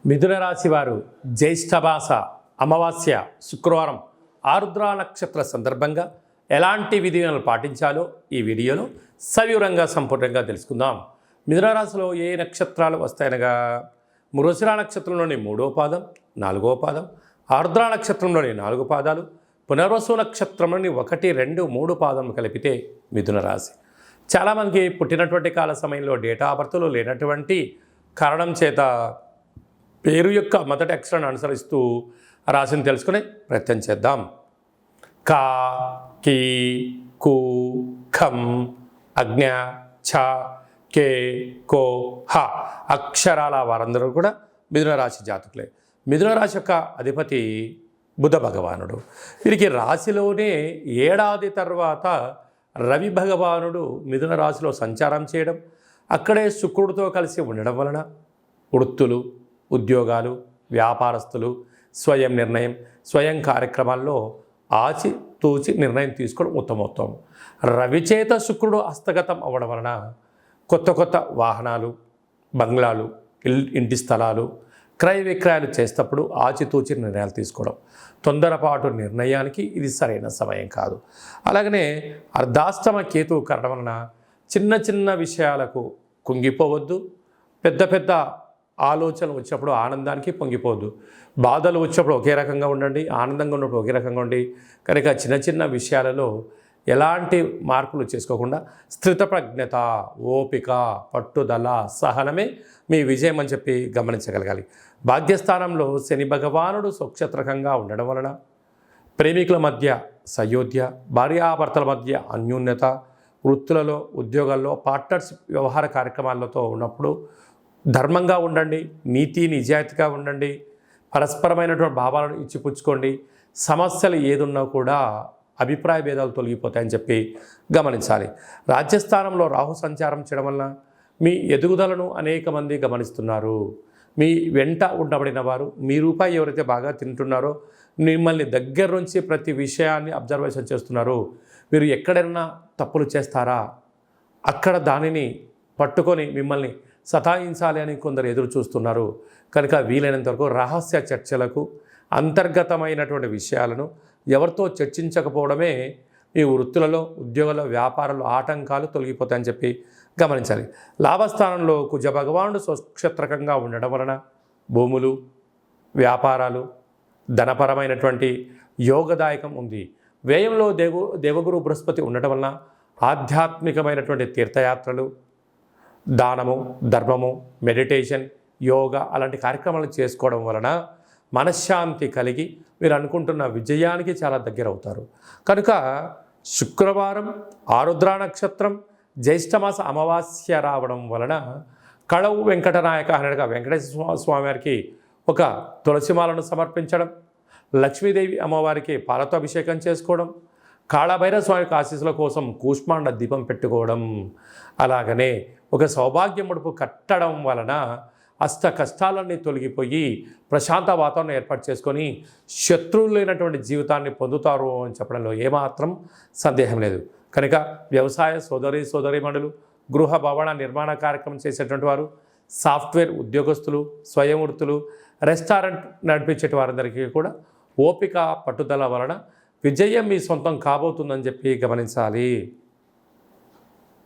మిథున రాశి వారు జ్యేష్ఠమాస అమావాస్య శుక్రవారం ఆరుద్ర నక్షత్ర సందర్భంగా ఎలాంటి విధులను పాటించాలో ఈ వీడియోలో సవివరంగా సంపూర్ణంగా తెలుసుకుందాం. మిథున రాశిలో ఏ నక్షత్రాలు వస్తాయనగా మృగశిర నక్షత్రంలోని 3వ పాదం 4వ పాదం, ఆరుద్ర నక్షత్రంలోని 4 పాదాలు, పునర్వసు నక్షత్రంలోని 1, 2, 3 పాదం కలిపితే మిథున రాశి. చాలామందికి పుట్టినటువంటి కాల సమయంలో డేటా ఆఫ్ బర్త్లో లేనటువంటి కారణం చేత పేరు యొక్క మొదటి అక్షరాన్ని అనుసరిస్తూ రాశిని తెలుసుకునే ప్రయత్నం చేద్దాం. కా, కీ, కు, ఖం, అజ్ఞ, ఛ, కే, కో, హ అక్షరాల వారందరూ కూడా మిథున రాశి జాతకులే. మిథున రాశి యొక్క అధిపతి బుధ భగవానుడు. వీరికి రాశిలోనే ఏడాది తర్వాత రవి భగవానుడు మిథున రాశిలో సంచారం చేయడం, అక్కడే శుక్రుడితో కలిసి ఉండడం వలన వృత్తులు, ఉద్యోగాలు, వ్యాపారస్తులు స్వయం నిర్ణయం, స్వయం కార్యక్రమాల్లో ఆచితూచి నిర్ణయం తీసుకోవడం ఉత్తమోత్తం. రవిచేత శుక్రుడు హస్తగతం అవ్వడం వలన కొత్త కొత్త వాహనాలు, బంగ్లాలు, ఇంటి స్థలాలు క్రయ విక్రయాలు చేసేటప్పుడు ఆచితూచి నిర్ణయాలు తీసుకోవడం. తొందరపాటు నిర్ణయానికి ఇది సరైన సమయం కాదు. అలాగనే అర్ధాష్టమ కేతువు కారణం వలన చిన్న చిన్న విషయాలకు కుంగిపోవద్దు. పెద్ద పెద్ద ఆలోచనలు వచ్చినప్పుడు ఆనందానికి పొంగిపోవద్దు. బాధలు వచ్చినప్పుడు ఒకే రకంగా ఉండండి, ఆనందంగా ఉన్నప్పుడు ఒకే రకంగా ఉండి. కనుక చిన్న చిన్న విషయాలలో ఎలాంటి మార్పులు చేసుకోకుండా స్థితప్రజ్ఞత, ఓపిక, పట్టుదల, సహనమే మీ విజయం అని చెప్పి గమనించగలగాలి. భాగ్యస్థానంలో శని భగవానుడు స్వక్షత్రకంగా ఉండడం వలన ప్రేమికుల మధ్య సయోధ్య, భార్యాభర్తల మధ్య అన్యోన్యత, వృత్తులలో, ఉద్యోగాల్లో, పార్ట్నర్షిప్ వ్యవహార కార్యక్రమాలతో ఉన్నప్పుడు ధర్మంగా ఉండండి, నీతి నిజాయితీగా ఉండండి, పరస్పరమైనటువంటి భావాలను ఇచ్చిపుచ్చుకోండి. సమస్యలు ఏదున్నా కూడా అభిప్రాయ భేదాలు తొలగిపోతాయని చెప్పి గమనించాలి. రాజ్యస్థానంలో రాహు సంచారం చేయడం వలన మీ ఎదుగుదలను అనేక మంది గమనిస్తున్నారు. మీ వెంట ఉండబడిన వారు, మీ రూపాయి ఎవరైతే బాగా తింటున్నారో మిమ్మల్ని దగ్గర నుంచి ప్రతి విషయాన్ని అబ్జర్వేషన్ చేస్తున్నారు. మీరు ఎక్కడైనా తప్పులు చేస్తారా, అక్కడ దానిని పట్టుకొని మిమ్మల్ని సతాయించాలి అని కొందరు ఎదురు చూస్తున్నారు. కనుక వీలైనంత వరకు రహస్య చర్చలకు, అంతర్గతమైనటువంటి విషయాలను ఎవరితో చర్చించకపోవడమే మీ వృత్తులలో, ఉద్యోగాల్లో, వ్యాపారాల్లో ఆటంకాలు తొలగిపోతాయని చెప్పి గమనించాలి. లాభస్థానంలో కుజ భగవానుడు స్వక్షత్రకంగా ఉండడం వలన భూములు, వ్యాపారాలు, ధనపరమైనటువంటి యోగదాయకం ఉంది. వ్యయంలో దేవగురు బృహస్పతి ఉండటం వలన ఆధ్యాత్మికమైనటువంటి తీర్థయాత్రలు, దానము, ధర్మము, మెడిటేషన్, యోగా అలాంటి కార్యక్రమాలు చేసుకోవడం వలన మనశ్శాంతి కలిగి మీరు అనుకుంటున్న విజయానికి చాలా దగ్గర అవుతారు. కనుక శుక్రవారం ఆరుద్ర నక్షత్రం జ్యేష్ఠమాస అమావాస్య రావడం వలన కళవు వెంకటనాయక అనగా వెంకటేశ్వర స్వామి వారికి ఒక తులసిమాలను సమర్పించడం, లక్ష్మీదేవి అమ్మవారికి పాలతో అభిషేకం చేసుకోవడం, కాళభైరవ స్వామికి ఆశీస్సుల కోసం కూష్మాండ దీపం పెట్టుకోవడం, అలాగనే ఒక సౌభాగ్య ముడుపు కట్టడం వలన అష్ట కష్టాలన్నీ తొలగిపోయి ప్రశాంత వాతావరణం ఏర్పాటు చేసుకొని శత్రువులు లేనటువంటి జీవితాన్ని పొందుతారు అని చెప్పడంలో ఏమాత్రం సందేహం లేదు. కనుక వ్యవసాయ సోదరీమణులు, గృహ భవన నిర్మాణ కార్యక్రమం చేసేటువంటి వారు, సాఫ్ట్వేర్ ఉద్యోగస్తులు, స్వయం వృత్తులు, రెస్టారెంట్ నడిపించే వారందరికీ కూడా ఓపిక, పట్టుదల వలన విజయం మీ సొంతం కాబోతుందని చెప్పి గమనించాలి.